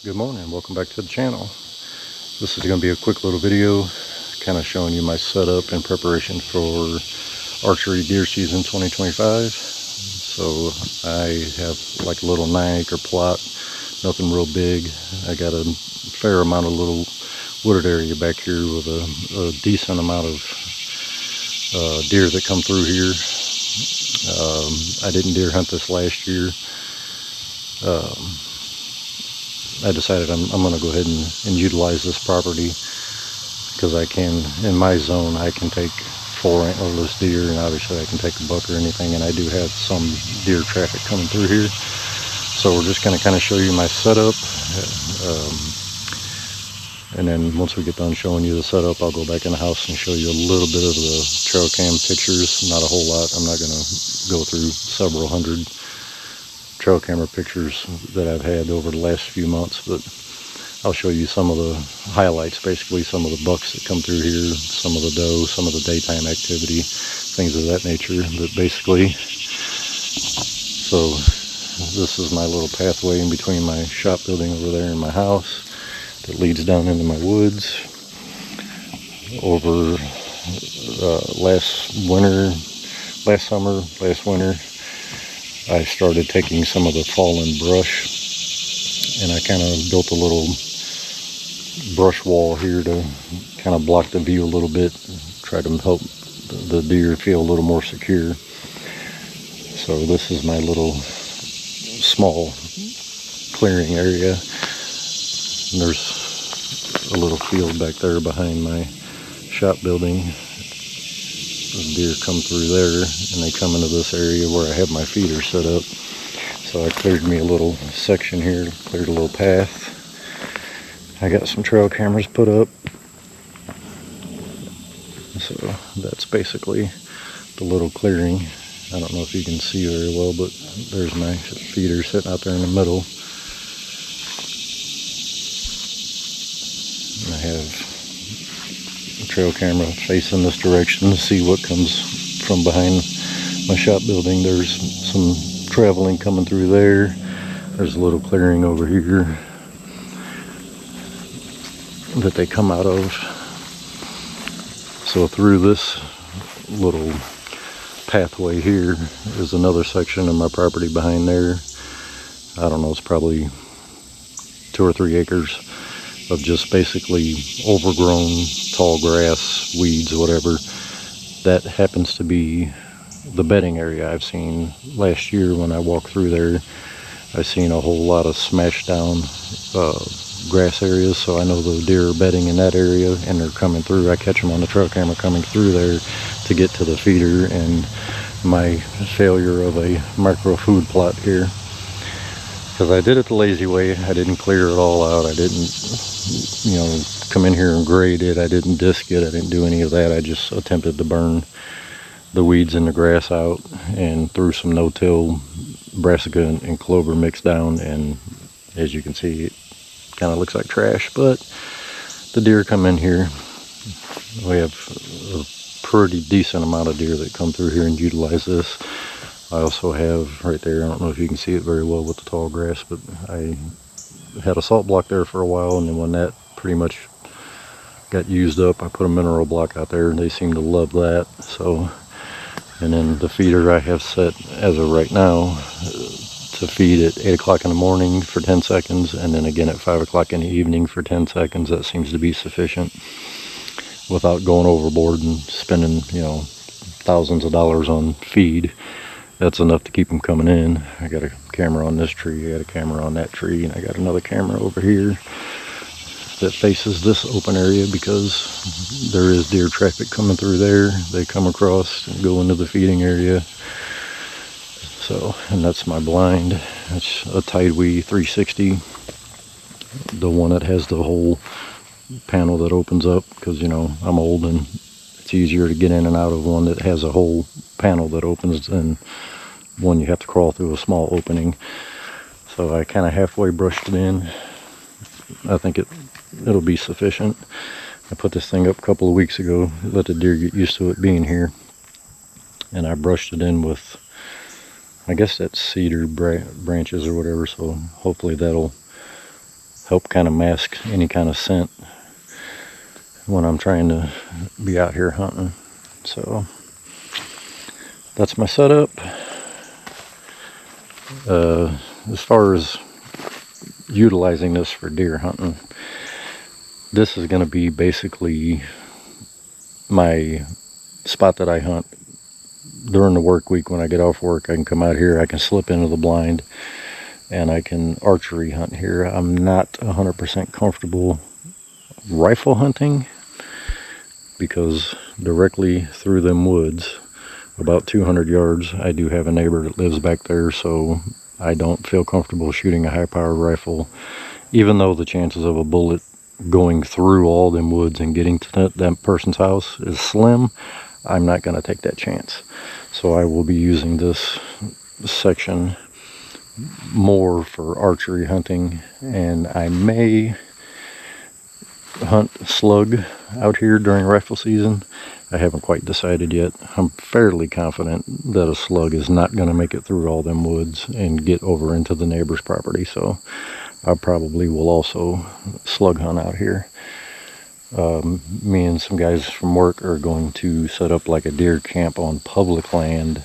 Good morning, welcome back to the channel. This is going to be a quick little video kind of showing you my setup in preparation for archery deer season 2025. So I have like a little 9-acre plot, nothing real big. I got a fair amount of little wooded area back here with a decent amount of deer that come through here. I didn't deer hunt this last year. I decided I'm going to go ahead and utilize this property because I can, in my zone, I can take 4 antlerless deer, and obviously I can take a buck or anything, and I do have some deer traffic coming through here. So we're just going to kind of show you my setup, and then once we get done showing you the setup, I'll go back in the house and show you a little bit of the trail cam pictures. Not a whole lot. I'm not going to go through several hundred trail camera pictures that I've had over the last few months, but I'll show you some of the highlights, basically some of the bucks that come through here, some of the doe, some of the daytime activity, things of that nature. But basically, so this is my little pathway in between my shop building over there and my house that leads down into my woods. Over last winter, I started taking some of the fallen brush, and I kind of built a little brush wall here to kind of block the view a little bit, try to help the deer feel a little more secure. So this is my little small clearing area, and there's a little field back there behind my shop building. The deer come through there and they come into this area where I have my feeder set up. So I cleared me a little section here, cleared a little path. I got some trail cameras put up. So that's basically the little clearing. I don't know if you can see very well, but there's my feeder sitting out there in the middle. And I have trail camera facing this direction to see what comes from behind my shop building. There's some traveling coming through there. There's a little clearing over here that they come out of. So through this little pathway here is another section of my property behind there. I don't know, it's probably 2 or 3 acres of just basically overgrown tall grass, weeds, whatever. That happens to be the bedding area. I've seen last year when I walked through there, I've seen a whole lot of smashed down grass areas, so I know the deer are bedding in that area and they're coming through. I catch them on the trail camera coming through there to get to the feeder. And my failure of a micro food plot here, because I did it the lazy way. I didn't clear it all out. I didn't, come in here and grade it. I didn't disc it. I didn't do any of that. I just attempted to burn the weeds and the grass out and threw some no-till brassica and clover mixed down. And as you can see, it kind of looks like trash, but the deer come in here. We have a pretty decent amount of deer that come through here and utilize this. I also have right there, I don't know if you can see it very well with the tall grass, but I had a salt block there for a while, and then when that pretty much got used up, I put a mineral block out there, and they seem to love that. So, and then the feeder I have set as of right now to feed at 8 o'clock in the morning for 10 seconds, and then again at 5 o'clock in the evening for 10 seconds. That seems to be sufficient without going overboard and spending, thousands of dollars on feed. That's enough to keep them coming in. I got a camera on this tree, I got a camera on that tree, and I got another camera over here that faces this open area because there is deer traffic coming through there. They come across and go into the feeding area. So, and that's my blind. It's a Tidewee 360, the one that has the whole panel that opens up, because I'm old and it's easier to get in and out of one that has a whole panel that opens than one you have to crawl through a small opening. So I kind of halfway brushed it in. I think it'll be sufficient. I put this thing up a couple of weeks ago, let the deer get used to it being here, and I brushed it in with, I guess that's cedar branches or whatever, so hopefully that'll help kind of mask any kind of scent when I'm trying to be out here hunting. So that's my setup. As far as utilizing this for deer hunting, this is going to be basically my spot that I hunt during the work week. When I get off work, I can come out here, I can slip into the blind, and I can archery hunt here. I'm not 100% comfortable rifle hunting because directly through them woods, about 200 yards, I do have a neighbor that lives back there, so I don't feel comfortable shooting a high-powered rifle, even though the chances of a bullet going through all them woods and getting to that person's house is slim. I'm not going to take that chance. So I will be using this section more for archery hunting, and I may hunt slug out here during rifle season. I haven't quite decided yet. I'm fairly confident that a slug is not going to make it through all them woods and get over into the neighbor's property, so I probably will also slug hunt out here. Me and some guys from work are going to set up like a deer camp on public land,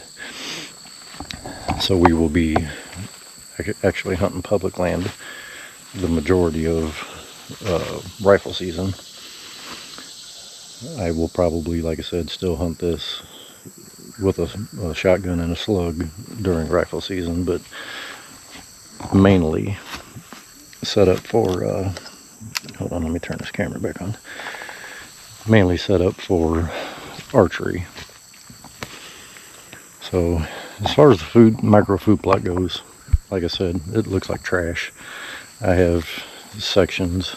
so we will be actually hunting public land the majority of rifle season. I will probably, like I said, still hunt this with a shotgun and a slug during rifle season, but mainly set up for hold on, let me turn this camera back on. Mainly set up for archery. So as far as the micro food plot goes, like I said, it looks like trash. I have sections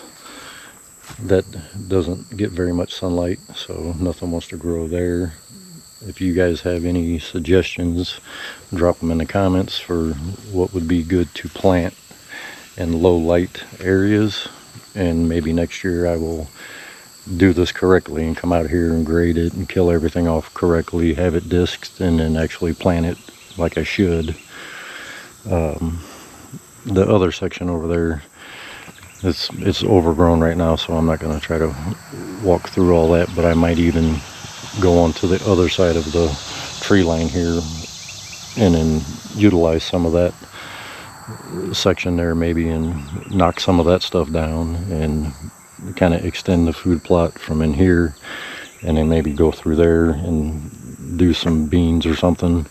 that doesn't get very much sunlight, so nothing wants to grow there. If you guys have any suggestions, drop them in the comments for what would be good to plant in low light areas, and maybe next year I will do this correctly and come out here and grade it and kill everything off correctly, have it disked, and then actually plant it like I should. The other section over there, it's overgrown right now, so I'm not going to try to walk through all that, but I might even go on to the other side of the tree line here and then utilize some of that section there maybe and knock some of that stuff down and kind of extend the food plot from in here, and then maybe go through there and do some beans or something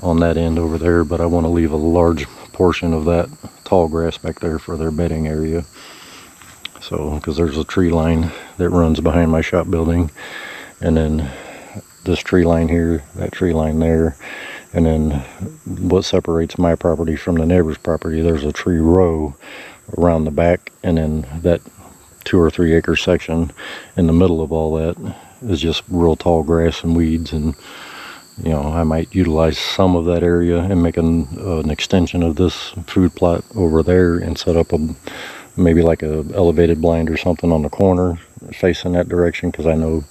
on that end over there. But I want to leave a large portion of that tall grass back there for their bedding area. So, because there's a tree line that runs behind my shop building, and then this tree line here, that tree line there, and then what separates my property from the neighbor's property, there's a tree row around the back, and then that 2 or 3 acre section in the middle of all that is just real tall grass and weeds. And you know, I might utilize some of that area and make an extension of this food plot over there and set up maybe like a elevated blind or something on the corner facing that direction, because I know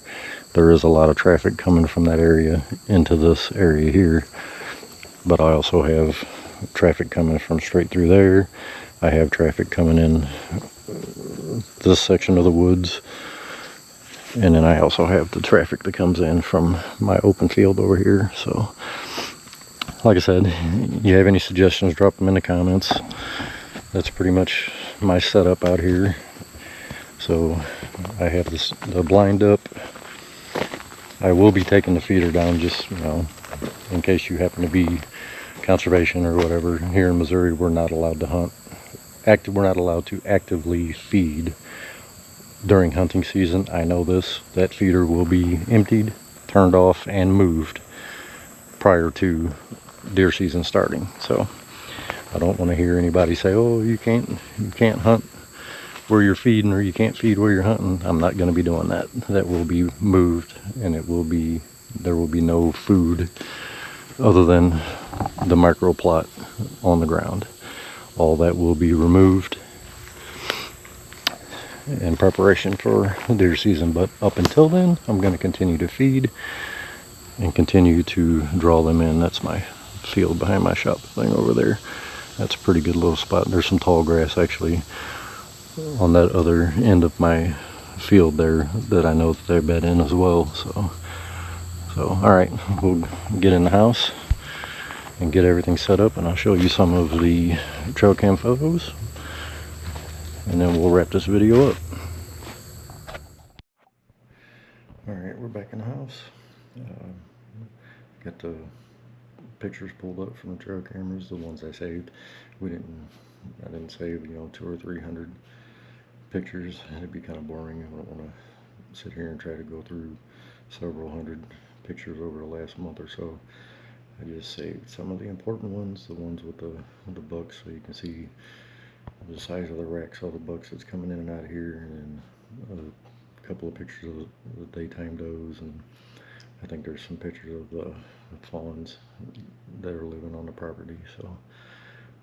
there is a lot of traffic coming from that area into this area here. But I also have traffic coming from straight through there. I have traffic coming in this section of the woods, and then I also have the traffic that comes in from my open field over here. So like I said, you have any suggestions, drop them in the comments. That's pretty much my setup out here. So I have the blind up. I will be taking the feeder down, just, you know, in case you happen to be conservation or whatever. Here in Missouri, we're not allowed to hunt. We're not allowed to actively feed during hunting season. I know this. That feeder will be emptied, turned off, and moved prior to deer season starting. So I don't want to hear anybody say, "Oh, you can't hunt where you're feeding, or you can't feed where you're hunting." I'm not going to be doing that. That will be moved, and there will be no food other than the micro plot on the ground. All that will be removed in preparation for deer season. But up until then, I'm going to continue to feed and continue to draw them in. That's my field behind my shop thing over there. That's a pretty good little spot. There's some tall grass actually on that other end of my field there that I know that they bed in as well. So all right, we'll get in the house and get everything set up, and I'll show you some of the trail cam photos, and then we'll wrap this video up. All right, we're back in the house. Got the pictures pulled up from the trail cameras, the ones I saved. I didn't save, 200 or 300 pictures. It'd be kind of boring. I don't want to sit here and try to go through several hundred pictures over the last month or so. I just saved some of the important ones, the ones with the bucks, so you can see the size of the racks, all the bucks that's coming in and out of here, and then a couple of pictures of the daytime does, and I think there's some pictures of the fawns that are living on the property. So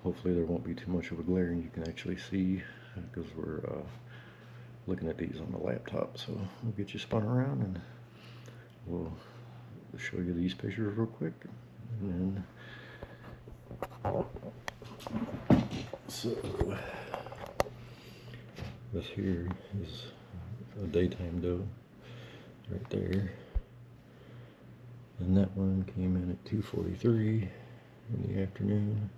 hopefully there won't be too much of a glare and you can actually see, because we're looking at these on the laptop. So we'll get you spun around and we'll show you these pictures real quick. And then, so this here is a daytime doe right there, and that one came in at 2:43 in the afternoon.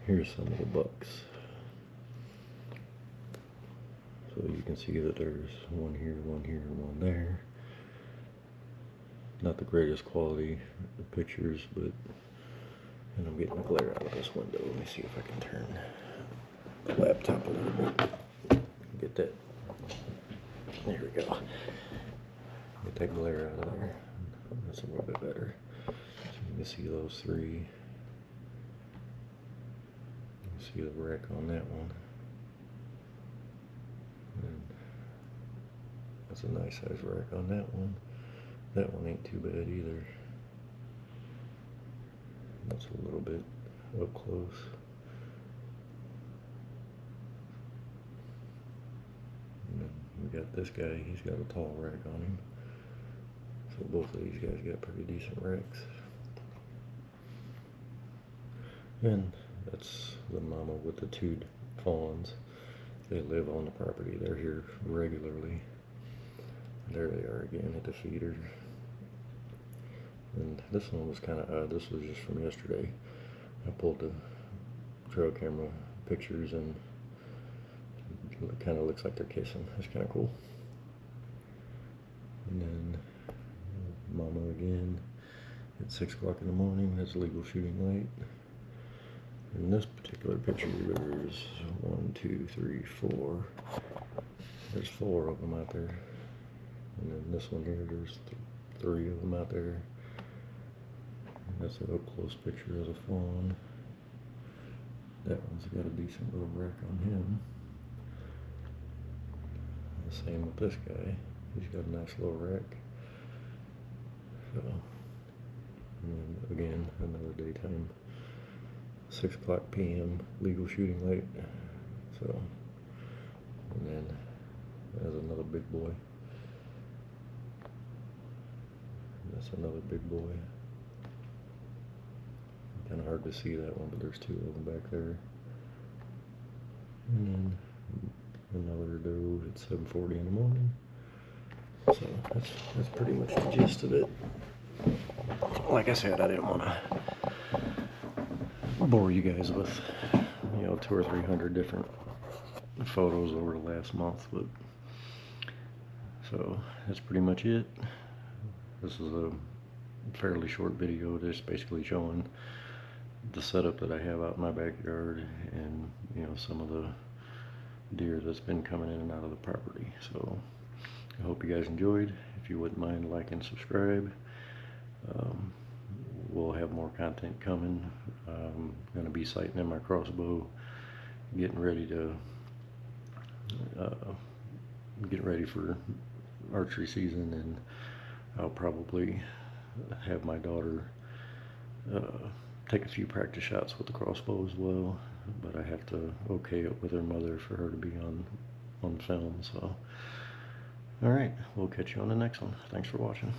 Here's some of the bucks, so you can see that there's one here, and one there. Not the greatest quality of pictures, but, and I'm getting the glare out of this window. Let me see if I can turn the laptop a little bit. Get that. There we go. Get that glare out of there. That's a little bit better. So you can see those three. You can see the wreck on that one. And that's a nice size wreck on that one. That one ain't too bad either. That's a little bit up close. And then we got this guy, he's got a tall rack on him. So both of these guys got pretty decent racks. And that's the mama with the two fawns. They live on the property, they're here regularly. There they are again at the feeder. And this one was kind of odd. This was just from yesterday. I pulled the trail camera pictures and it kind of looks like they're kissing. That's kind of cool. And then mama again at 6 o'clock in the morning. That's legal shooting light. In this particular picture, there's 1, 2, 3, 4. There's 4 of them out there. And then this one here, there's 3 of them out there. And that's an up-close picture of the fawn. That one's got a decent little rack on him. The same with this guy. He's got a nice little rack. So, and then again, another daytime, 6 o'clock p.m. legal shooting light. So, and then there's another big boy. That's another big boy. Kind of hard to see that one, but there's 2 of them back there. And then another doe at 7:40 in the morning. So that's pretty much the gist of it. Like I said, I didn't want to bore you guys with 200 or 300 different photos over the last month, but so that's pretty much it. This is a fairly short video, just basically showing the setup that I have out in my backyard and some of the deer that's been coming in and out of the property. So I hope you guys enjoyed. If you wouldn't mind, like and subscribe. We'll have more content coming. I'm going to be sighting in my crossbow, getting ready to get ready for archery season, and I'll probably have my daughter take a few practice shots with the crossbow as well, but I have to okay it with her mother for her to be on film. So alright, we'll catch you on the next one. Thanks for watching.